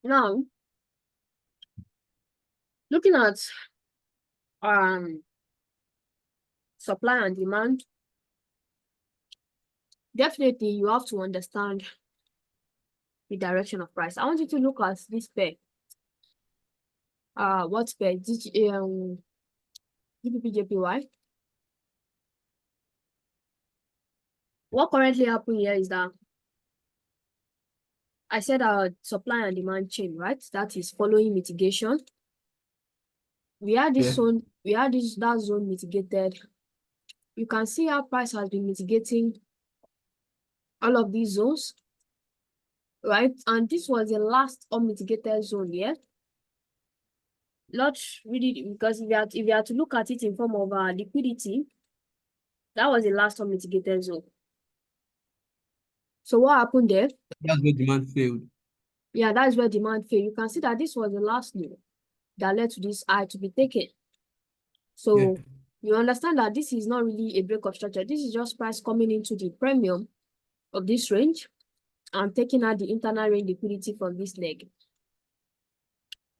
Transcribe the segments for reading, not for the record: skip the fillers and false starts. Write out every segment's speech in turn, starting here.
Now, looking at supply and demand, definitely you have to understand the direction of price. I want you to look at this pair. What pair? GBP-JPY. What currently happened here is that I said our supply and demand chain, right? That is following mitigation. We had this zone, that zone mitigated. You can see how price has been mitigating all of these zones, right? And this was the last unmitigated zone here. Not really, because if you are to look at it in form of liquidity, that was the last unmitigated zone. So what happened there? That's where demand failed. Yeah, that is where demand failed. You can see that this was the last low that led to this high to be taken. So you understand that this is not really a break of structure. This is just price coming into the premium of this range and taking out the internal range liquidity from this leg.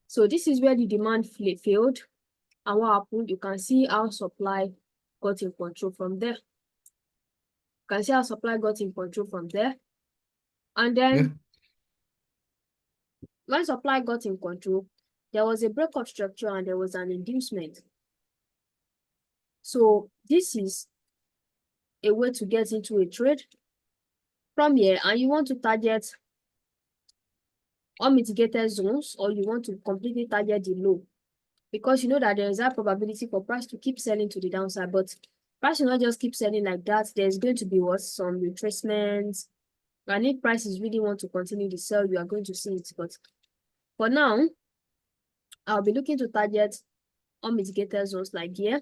So this is where the demand failed. And what happened? You can see how supply got in control from there. You can see how supply got in control from there. And then when supply got in control, there was a break of structure and there was an inducement. So this is a way to get into a trade from here, and you want to target unmitigated zones, or you want to completely target the low, because you know that there is a probability for price to keep selling to the downside, but price will not just keep selling like that. There's going to be some retracements, and if prices really want to continue to sell, you are going to see it. But for now, I'll be looking to target unmitigated zones like here,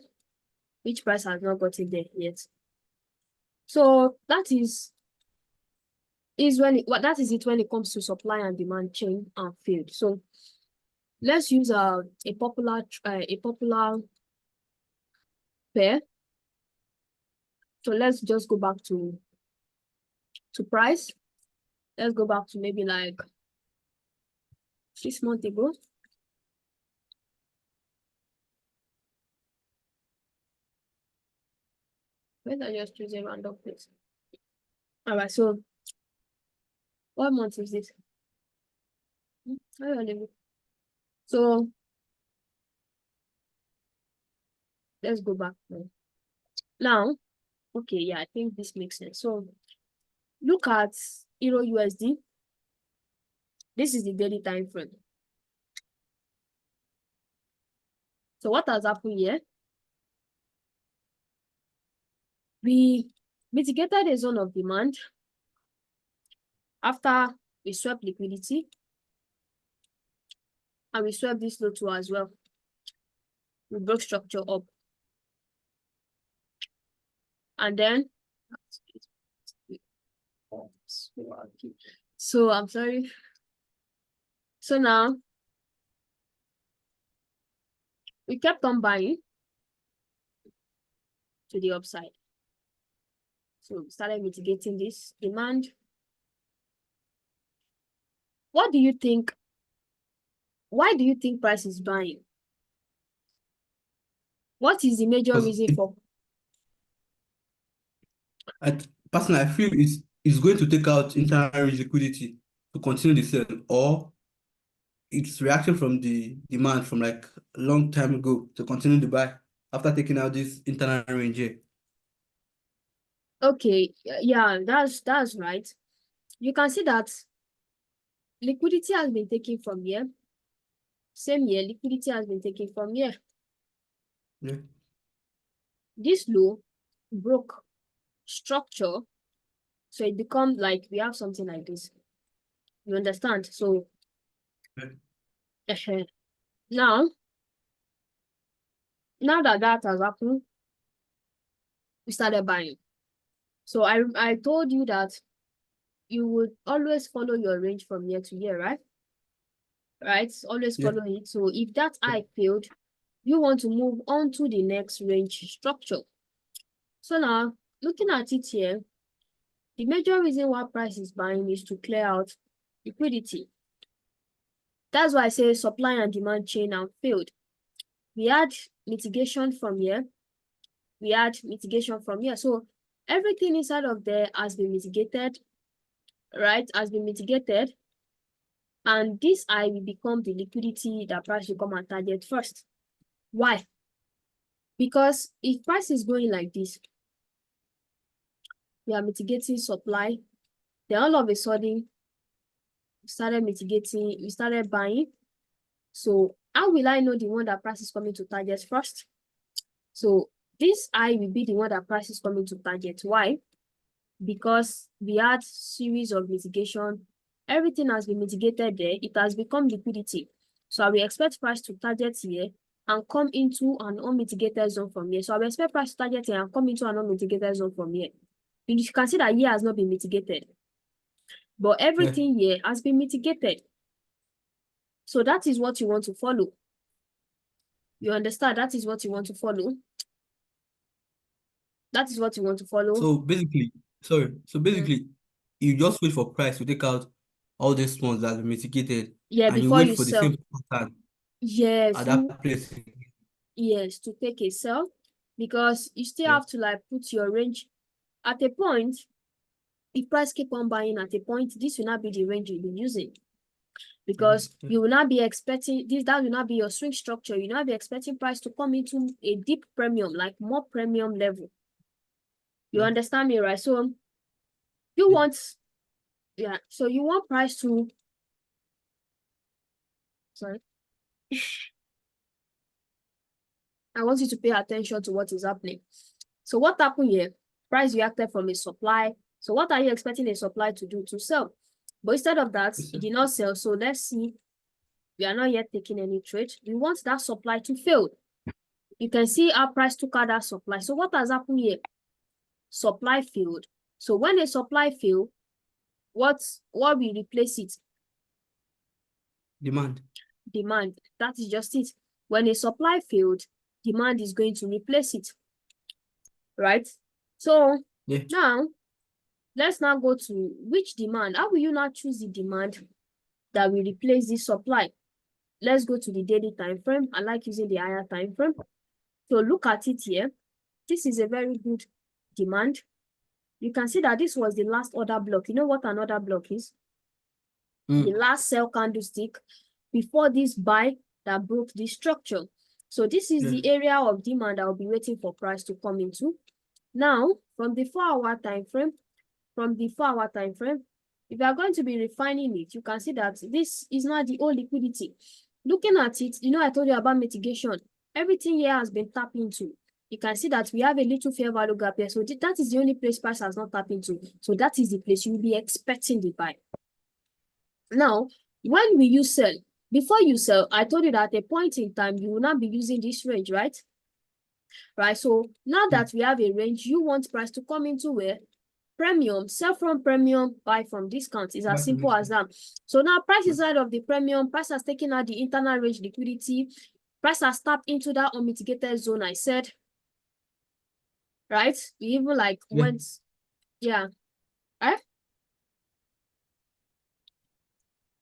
which price has not gotten there yet. So that is it when it comes to supply and demand chain and field. So let's use a popular pair. So let's just go back to price. Let's go back to maybe like 6 months ago. Let's just choose a random place. All right, so what month is this? So let's go back now. Okay, yeah, I think this makes sense. So look at Euro USD. This is the daily time frame. So what has happened here? We mitigated a zone of demand after we swept liquidity, and we swept this low too as well. We broke structure up, and then so I'm sorry. So now we kept on buying to the upside. So we started mitigating this demand. What do you think? Why do you think price is buying? What is the major reason for? Personally, I feel it's going to take out internal liquidity to continue the sell, or it's reaction from the demand from like a long time ago to continue the buy after taking out this internal range here. Okay, yeah, that's right. You can see that liquidity has been taken from here. Same here, liquidity has been taken from here. Yeah. This low broke structure, so it becomes like we have something like this. You understand? So now that has happened, we started buying. So I told you that you would always follow your range from year to year, right? Right? Always follow it. So if that eye failed, you want to move on to the next range structure. So now, looking at it here, the major reason why price is buying is to clear out liquidity. That's why I say supply and demand chain and failed. We had mitigation from here. We had mitigation from here. So everything inside of there has been mitigated, right? Has been mitigated. And this I will become the liquidity that price will come and target first. Why? Because if price is going like this, we are mitigating supply. Then all of a sudden, we started mitigating, we started buying. So how will I know the one that price is coming to target first? So this I will be the one that price is coming to target. Why? Because we had series of mitigation. Everything has been mitigated there. It has become liquidity. So I will expect price to target here and come into an unmitigated zone from here. So I will expect price to target here and come into an unmitigated zone from here. You can see that here has not been mitigated, but everything here has been mitigated. So that is what you want to follow. You understand? That is what you want to follow. That is what you want to follow. So basically, you just wait for price to take out all these ones that are mitigated, Yeah, and you before wait you for the sell. same pattern Yes, at you that place. yes, to take a sell, because you still Yeah. have to like put your range at a point. If price keep on buying at a point, this will not be the range you'll be using, because Yeah. you will not be expecting this, that will not be your swing structure. You will not be expecting price to come into a deep premium, like more premium level. You Yeah. understand me, right? So you Yeah. want, yeah, so you want price to, sorry, I want you to pay attention to what is happening. So what happened here? Price reacted from a supply. So what are you expecting a supply to do? To sell. But instead of that, Yes, it sir. did not sell. So let's see. We are not yet taking any trade. We want that supply to fail. You can see our price took out that supply. So what has happened here? Supply failed. So when a supply fail, what will replace it? Demand. Demand. That is just it. When a supply failed, demand is going to replace it, right? So Yeah. now let's now go to which demand. How will you now choose the demand that will replace this supply? Let's go to the daily time frame. I like using the higher time frame. So look at it here. This is a very good demand. You can see that this was the last order block. You know what an order block is? The last sell candlestick before this buy that broke this structure. So this is Yeah. the area of demand I will be waiting for price to come into. Now, from the 4-hour time frame, if you are going to be refining it, you can see that this is not the old liquidity. Looking at it, you know, I told you about mitigation. Everything here has been tapped into. You can see that we have a little fair value gap here. So that is the only place price has not tapped into. So that is the place you will be expecting the buy. Now, when will you sell? Before you sell, I told you that at a point in time, you will not be using this range, right? Right. So now that we have a range, you want price to come into where? Premium, sell from premium, buy from discount. It's as simple as that. So now price inside of the premium, price has taken out the internal range liquidity, price has tapped into that unmitigated zone I said, right? We even like went, yeah, right?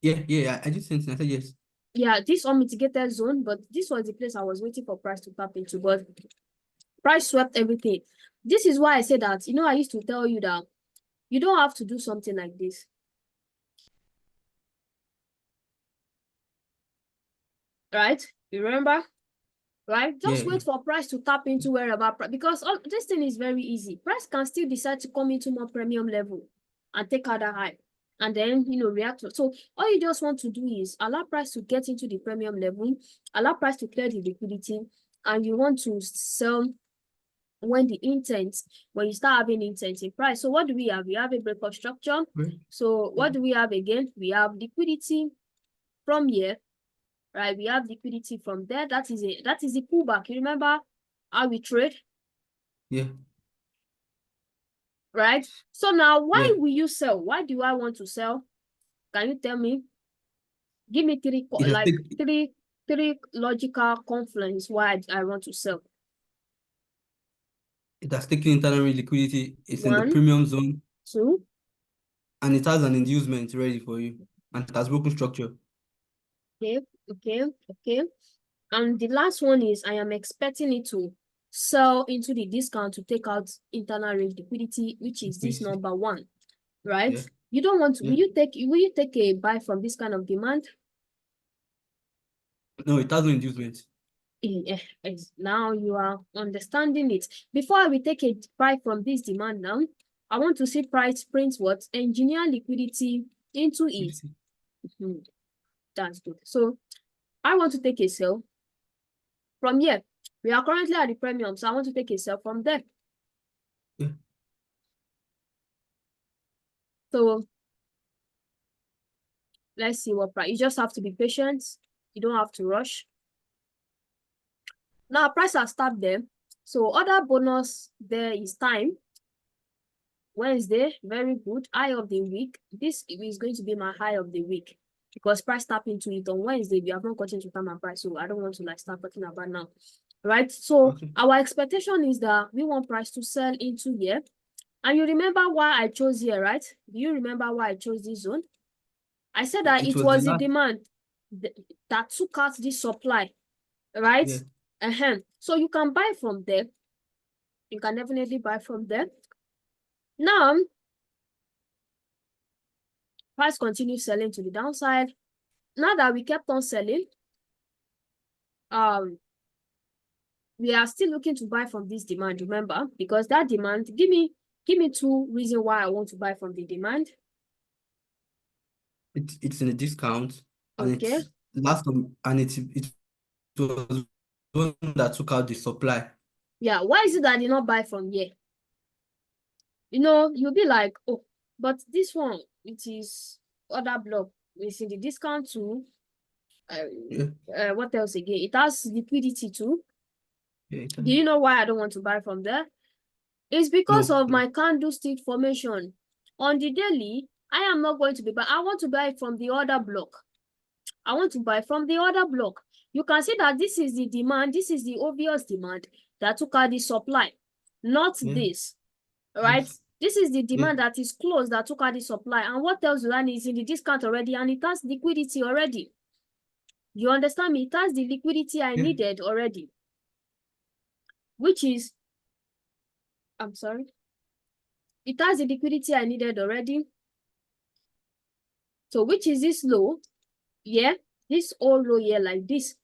Yeah. I just sent it. I said yes. Yeah, this unmitigated zone, but this was the place I was waiting for price to tap into, but price swept everything. This is why I say that, you know, I used to tell you that you don't have to do something like this, right? You remember? Right? Just Yeah. wait for price to tap into wherever, because all this thing is very easy. Price can still decide to come into more premium level and take out that high and then, you know, react to it. So all you just want to do is allow price to get into the premium level, allow price to clear the liquidity, and you want to sell when the intent, when you start having intent in price. So what do we have? We have a breakup structure. Right. So what do we have again? We have liquidity from here, right? We have liquidity from there. That is the pullback. You remember how we trade, Yeah. right? So now, Yeah. why will you sell? Why do I want to sell? Can you tell me? Give me It has take, three logical confluence why I want to sell. it has taken internal liquidity. It's in the One, premium zone, two, and it has an inducement ready for you, and it has broken structure. Okay, okay. And the last one is I am expecting it to sell into the discount to take out internal range liquidity, which is this Liquidity. number one, right? Yeah. You don't want to, Yeah. will you take a buy from this kind of demand? No, it has no inducement. Now you are understanding it. Before we take a buy from this demand now, I want to see price print what? Engineer liquidity into it. That's good. So I want to take a sell from here. We are currently at the premium, so I want to take a sell from there. Yeah. So let's see what price. You just have to be patient. You don't have to rush. Now price has stopped there. So other bonus there is time. Wednesday, very good. High of the week. This is going to be my high of the week because price tap into it on Wednesday. We have not gotten to time and price, so I don't want to like start talking about now. Right? So Okay. our expectation is that we want price to sell into here. And you remember why I chose here, right? Do you remember why I chose this zone? I said that it was the demand that took out the supply, right? Yeah. So you can buy from there. You can definitely buy from there. Now, price continues selling to the downside. Now that we kept on selling, we are still looking to buy from this demand, remember? Because that demand, give me two reasons why I want to buy from the demand. It's in a discount, and Okay. it's last and it was one that took out the supply. Yeah, why is it that I did not buy from here? You know, you'll be like, oh, but this one, it is other block. It's in the discount too. What else again? It has liquidity too. Yeah, Do you know why I don't want to buy from there? It's because of my candlestick formation. On the daily, I am not going to be, but I want to buy from the other block. I want to buy from the other block. You can see that this is the demand. This is the obvious demand that took out the supply, not this, right? This is the demand that is closed that took out the supply. And what else do I need? Is in the discount already, and it has liquidity already. You understand me? It has the liquidity I needed already, which is, I'm sorry. It has the liquidity I needed already. So which is this low? Yeah, this all low here like this.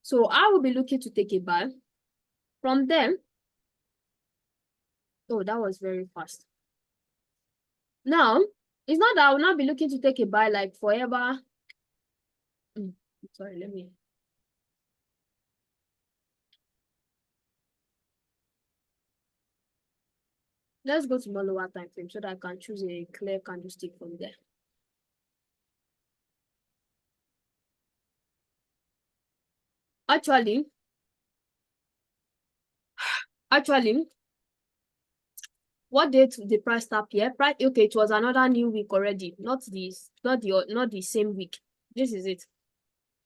So I will be looking to take a buy from them. Oh, that was very fast. Now, it's not that I will not be looking to take a buy like forever. Sorry, let me. Let's go to more lower time frame so that I can choose a clear candlestick from there. Actually, what date the price tap here? Price, okay, it was another new week already, not the same week. This is it.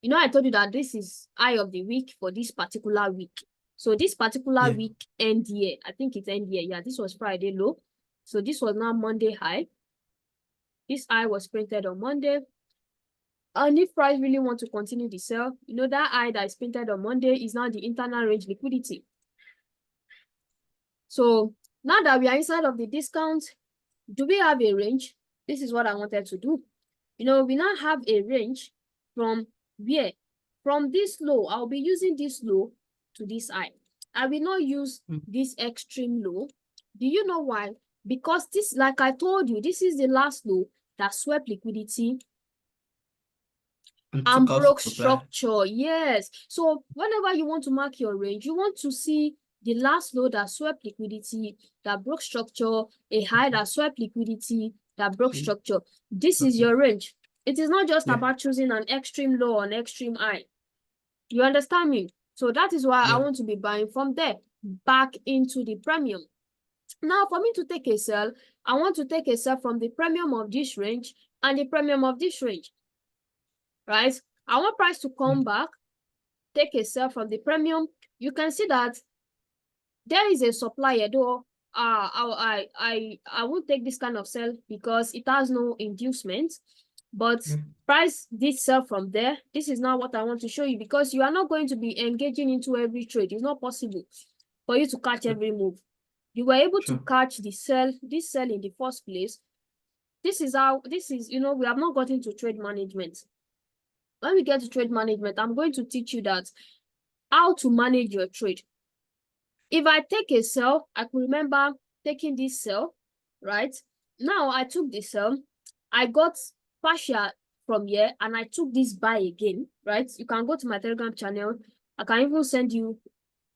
You know, I told you that this is high of the week for this particular week. So this particular week end here, I think it's end here. Yeah, this was Friday low. So this was now Monday high. This high was printed on Monday. And if price really want to continue the sell, you know, that high that is printed on Monday is now the internal range liquidity. So now that we are inside of the discount, do we have a range? This is what I wanted to do. You know, we now have a range from where? From this low, I'll be using this low to this high. I will not use this extreme low. Do you know why? Because this, like I told you, this is the last low that swept liquidity and broke structure. Yes. So whenever you want to mark your range, you want to see the last low that swept liquidity, that broke structure, a high that swept liquidity, that broke structure. This is your range. It is not just about choosing an extreme low or an extreme high. You understand me? So that is why I want to be buying from there back into the premium. Now, for me to take a sell, I want to take a sell from the premium of this range and the premium of this range, right? I want price to come back, take a sell from the premium. You can see that there is a supplier, though I won't take this kind of sell because it has no inducement. but price did sell from there. This is not what I want to show you, because you are not going to be engaging into every trade. It's not possible for you to catch every move. You were able to catch this sell in the first place. This is, we have not gotten to trade management. When we get to trade management, I'm going to teach you that how to manage your trade. If I take a sell, I could remember taking this sell, right? Now I took the sell, I got partial from here, and I took this buy again, right? You can go to my Telegram channel. I can even send you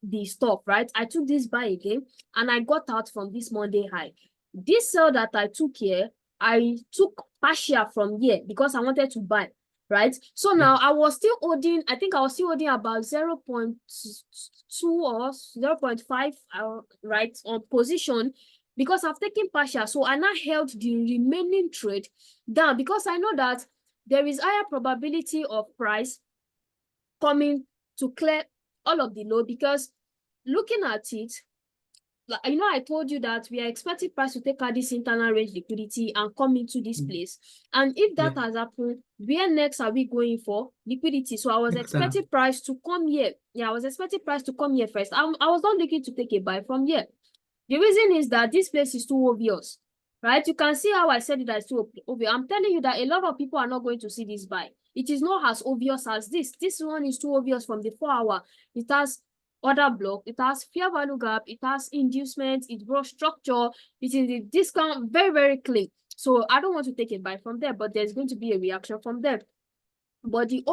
the stuff, right? I took this buy again, and I got out from this Monday high. This sell that I took here, I took partial from here because I wanted to buy, right? So now I was still holding, I think I was still holding about 0.2 or 0.5, right, on position, because I've taken partial. So I now held the remaining trade down, because I know that there is higher probability of price coming to clear all of the low, because looking at it, I told you that we are expecting price to take out this internal range liquidity and come into this place. And if that has happened, where next are we going for? Liquidity. So I was expecting price to come here. Yeah, I was expecting price to come here first. I was not looking to take a buy from here. The reason is that this place is too obvious, right? You can see how I said it as too obvious. I'm telling you that a lot of people are not going to see this buy. It is not as obvious as this. This one is too obvious from the 4-hour. It has order block, it has fair value gap, it has inducement, it brought structure, it is the discount, very, very clean. So I don't want to take a buy from there, but there's going to be a reaction from there. But the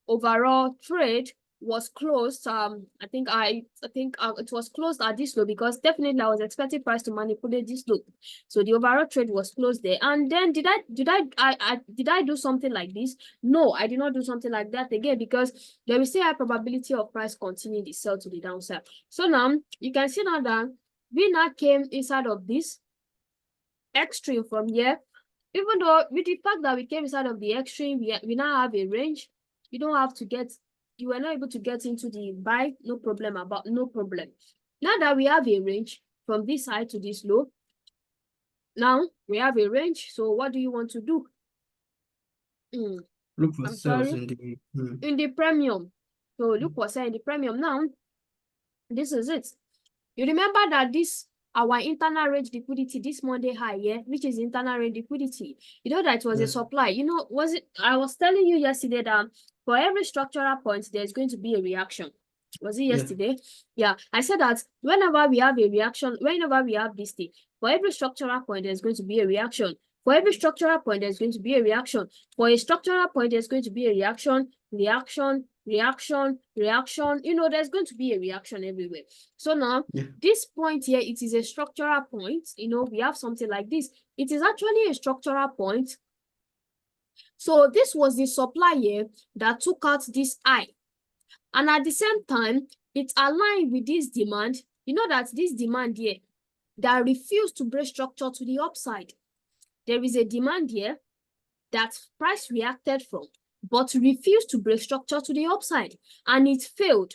overall trade was closed. I think it was closed at this low, because definitely I was expecting price to manipulate this low. So the overall trade was closed there. And then did I do something like this? No, I did not do something like that again, because there is still a probability of price continuing the sell to the downside. So now you can see now that we now came inside of this extreme from here. Even though with the fact that we came inside of the extreme, we now have a range. You don't have to you were not able to get into the buy, no problem. Now that we have a range from this high to this low, now we have a range. So what do you want to do? Look for sales in the premium. So look for sell in the premium. Now, this is it. You remember that our internal range liquidity, this Monday high, which is internal range liquidity, you know that it was a supply. I was telling you yesterday that for every structural point, there's going to be a reaction. Was it yesterday? Yeah. I said that whenever we have a reaction, whenever we have this thing, for every structural point, there's going to be a reaction. For every structural point, there's going to be a reaction. For a structural point, there's going to be a reaction. There's going to be a reaction everywhere. So now, this point here, it is a structural point. We have something like this. It is actually a structural point. So this was the supply here that took out this high. And at the same time, it aligned with this demand. You know that this demand here that refused to break structure to the upside. There is a demand here that price reacted from, but refused to break structure to the upside, and it failed.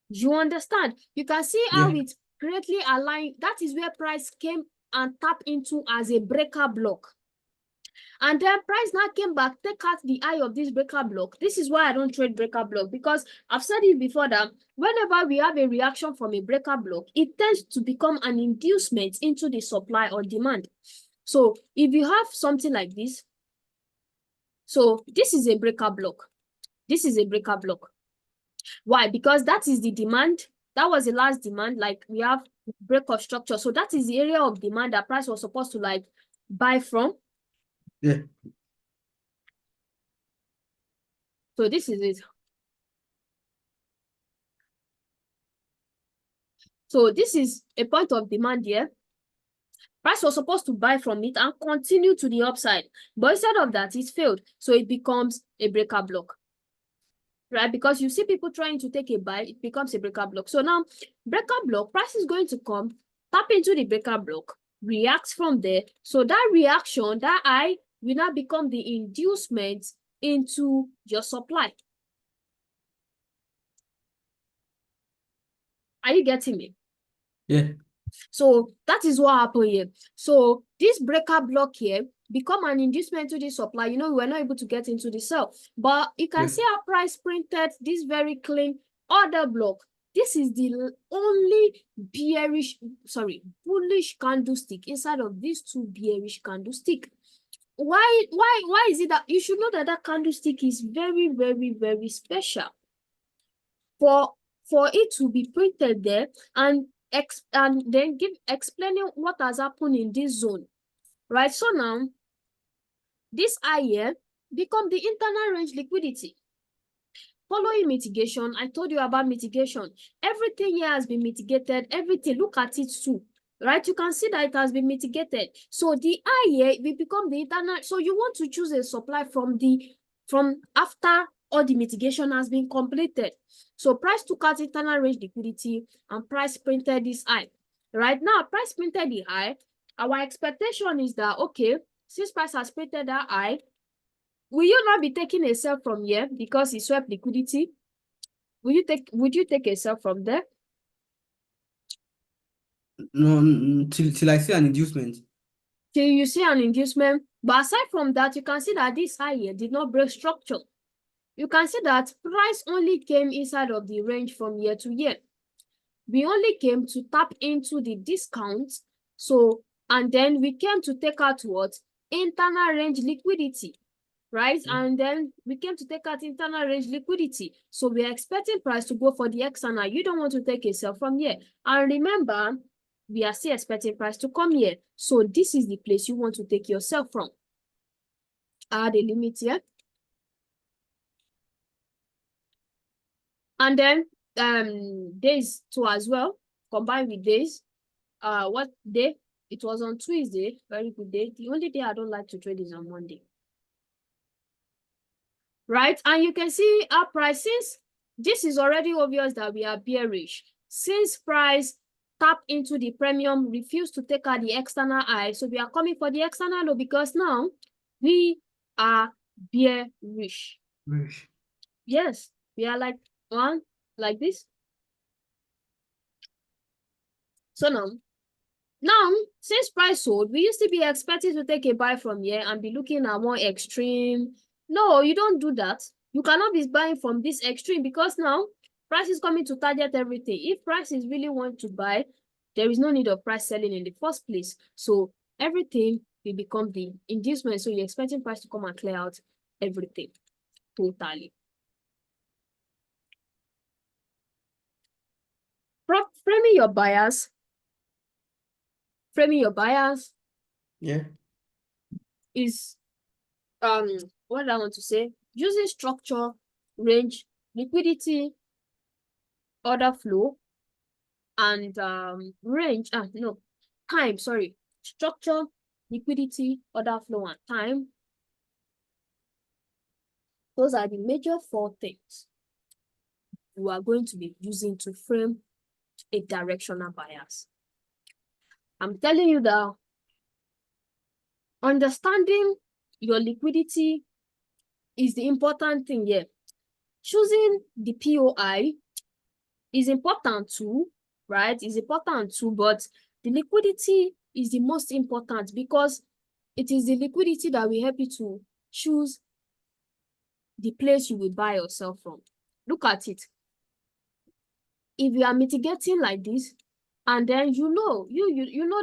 You understand? You can see how it greatly aligned. That is where price came and tapped into as a breaker block. And then price now came back, take out the eye of this breaker block. This is why I don't trade breaker block, because I've said it before that whenever we have a reaction from a breaker block, it tends to become an inducement into the supply or demand. So if you have something like this, so this is a breaker block. This is a breaker block. Why? Because that is the demand. That was the last demand. Like, we have break of structure. So that is the area of demand that price was supposed to buy from. So this is it. So this is a point of demand here. Price was supposed to buy from it and continue to the upside. But instead of that, it failed. So it becomes a breaker block. Right? Because you see people trying to take a buy, it becomes a breaker block. So now, breaker block, price is going to come, tap into the breaker block, react from there. So that reaction, that high, will now become the inducement into your supply. Are you getting me? Yeah. So that is what happened here. So this breaker block here become an inducement to the supply. You know, we were not able to get into the sell. But you can see our price printed this very clean order block. This is the only bullish candlestick inside of these two bearish candlestick. Why is it that you should know that that candlestick is very, very, very special for it to be printed there and then explaining what has happened in this zone, right? So now this high here become the internal range liquidity. Following mitigation, I told you about mitigation. Everything here has been mitigated. Everything, look at it too, right? You can see that it has been mitigated. So the high here will become the internal. So you want to choose a supply from after all the mitigation has been completed. So price took out internal range liquidity and price printed this high. Right now, price printed the high. Our expectation is that, okay, since price has printed that high, will you not be taking a sell from here because it swept liquidity? Would you take a sell from there? No, till I see an inducement. Till you see an inducement. But aside from that, you can see that this high here did not break structure. You can see that price only came inside of the range from year to year. We only came to tap into the discount. So, and then we came to take out what? Internal range liquidity, right? And then we came to take out internal range liquidity. So we're expecting price to go for the external. You don't want to take a sell from here. And remember, we are still expecting price to come here. So this is the place you want to take yourself from. Add a limit here. And then days too as well, combined with days. What day? It was on Tuesday. Very good day. The only day I don't like to trade is on Monday. Right? And you can see our prices. This is already obvious that we are bearish. Since price tap into the premium, refuse to take out the external high. So we are coming for the external low because now we are bearish. Yes, we are like one, like this. So now, since price sold, we used to be expected to take a buy from here and be looking at more extreme. No, you don't do that. You cannot be buying from this extreme because now price is coming to target everything. If prices really want to buy, there is no need of price selling in the first place. So everything will become the inducement. So you're expecting price to come and clear out everything totally. Framing your buyers. Yeah. Is what I want to say, using structure, range, liquidity, order flow, and time, sorry. Structure, liquidity, order flow, and time. Those are the major 4 things you are going to be using to frame a directional bias. I'm telling you that understanding your liquidity is the important thing here. Choosing the POI is important too, right? It's important too, but the liquidity is the most important because it is the liquidity that will help you to choose the place you will buy or sell from. Look at it. If you are mitigating like this, and then you know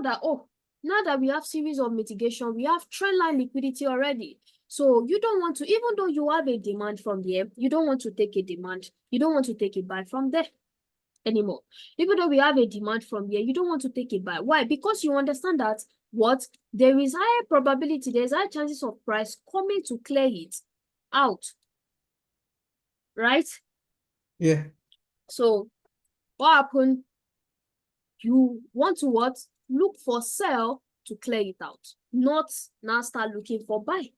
that, oh, now that we have series of mitigation, we have trendline liquidity already. So you don't want to, even though you have a demand from there, you don't want to take a demand. You don't want to take a buy from there anymore. Even though we have a demand from here, you don't want to take it buy. Why? Because you understand that there is higher probability, there's higher chances of price coming to clear it out. Right? Yeah. So what happened? You want to what? Look for sell to clear it out. Not now start looking for buy.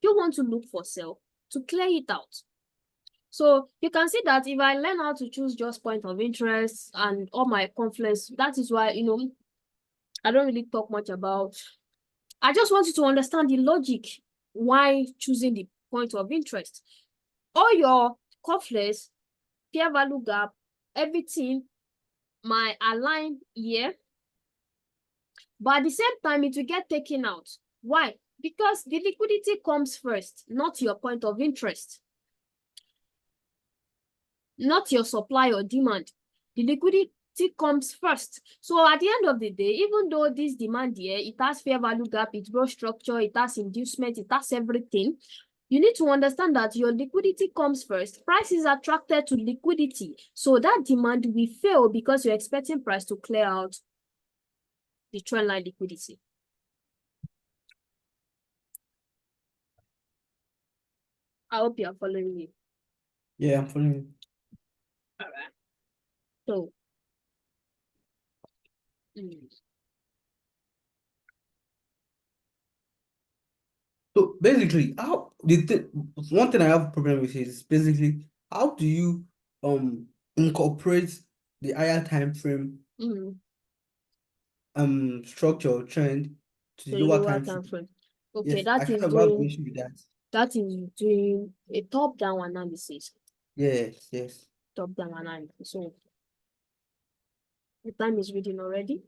You want to look for sell to clear it out. So you can see that if I learn how to choose just point of interest and all my confluence, that is why, I don't really talk much about. I just want you to understand the logic why choosing the point of interest. All your confluence, fair value gap, everything might align here, but at the same time, it will get taken out. Why? Because the liquidity comes first, not your point of interest, not your supply or demand. The liquidity comes first. So at the end of the day, even though this demand here, it has fair value gap, it grows structure, it has inducement, it has everything, you need to understand that your liquidity comes first. Price is attracted to liquidity. So that demand will fail because you're expecting price to clear out the trend line liquidity. I hope you are following me. Yeah, I'm following you. All right. So, So basically, one thing I have a problem with is basically how do you incorporate the higher time frame structure or trend to the the lower lower time time frame? frame. Okay, Yes, I that kind is of have an doing issue with that. a top-down analysis. Yes, yes. Top-down analysis. So the time is reading already.